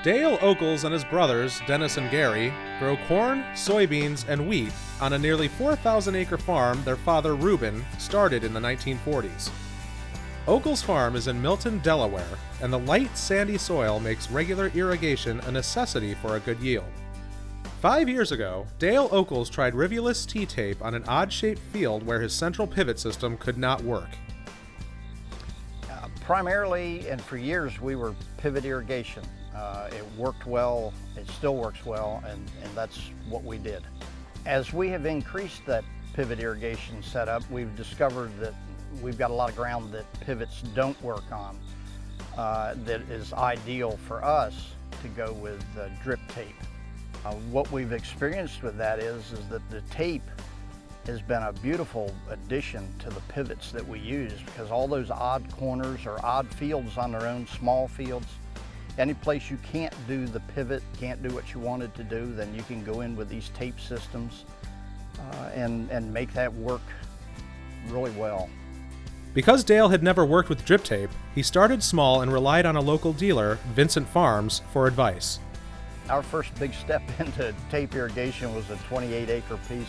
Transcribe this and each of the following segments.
Dale Ockels and his brothers, Dennis and Gary, grow corn, soybeans, and wheat on a nearly 4,000-acre farm their father, Reuben, started in the 1940s. Ockels Farm is in Milton, Delaware, and the light, sandy soil makes regular irrigation a necessity for a good yield. 5 years ago, Dale Ockels tried rivulous T-tape on an odd-shaped field where his central pivot system could not work. Primarily, and for years, we were pivot irrigation. It worked well, it still works well, and that's what we did. As we have increased that pivot irrigation setup, we've discovered that we've got a lot of ground that pivots don't work on that is ideal for us to go with drip tape. What we've experienced with that is that the tape has been a beautiful addition to the pivots that we use, because all those odd corners or odd fields on their own, small fields, any place you can't do the pivot, can't do what you wanted to do, then you can go in with these tape systems and make that work really well. Because Dale had never worked with drip tape, he started small and relied on a local dealer, Vincent Farms, for advice. Our first big step into tape irrigation was a 28-acre piece.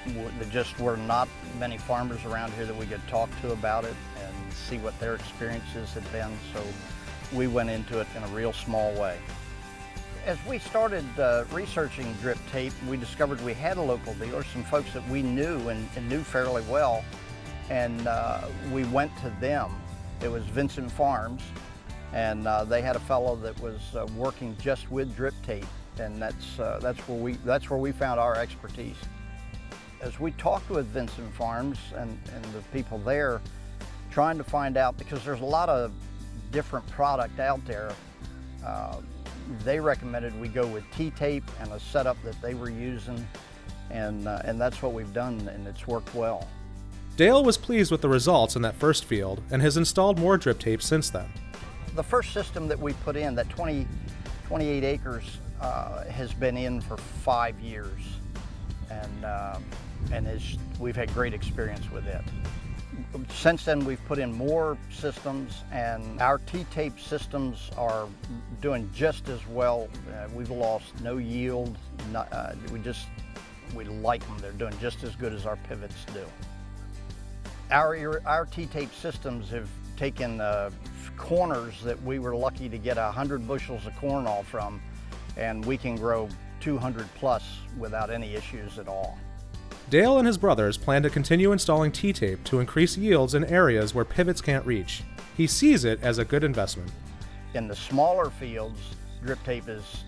There just were not many farmers around here that we could talk to about it and see what their experiences had been, so we went into it in a real small way. As we started researching drip tape, we discovered we had a local dealer, some folks that we knew and knew fairly well, and we went to them. It was Vincent Farms, and they had a fellow that was working just with drip tape, and that's where we found our expertise. As we talked with Vincent Farms and the people there, trying to find out, because there's a lot of different product out there, they recommended we go with T-tape and a setup that they were using, and that's what we've done, and it's worked well. Dale was pleased with the results in that first field and has installed more drip tape since then. The first system that we put in, that 28 acres, has been in for 5 years, and we've had great experience with it. Since then, we've put in more systems, and our T-tape systems are doing just as well. We've lost no yield. We like them. They're doing just as good as our pivots do. Our T-tape systems have taken corners that we were lucky to get 100 bushels of corn off from, and we can grow 200 plus without any issues at all. Dale and his brothers plan to continue installing T-tape to increase yields in areas where pivots can't reach. He sees it as a good investment. In the smaller fields, drip tape is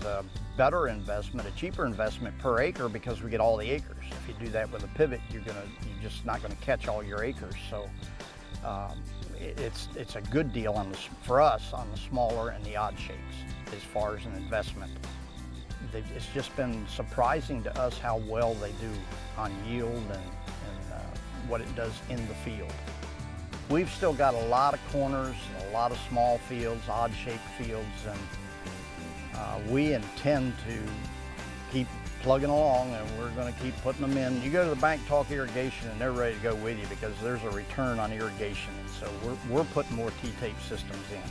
a better investment, a cheaper investment per acre, because we get all the acres. If you do that with a pivot, you're just not going to catch all your acres. So it's a good deal for us on the smaller and the odd shapes as far as an investment. It's just been surprising to us how well they do on yield and what it does in the field. We've still got a lot of corners, a lot of small fields, odd-shaped fields, and we intend to keep plugging along, and we're going to keep putting them in. You go to the bank, talk irrigation, and they're ready to go with you, because there's a return on irrigation, and so we're putting more T-tape systems in.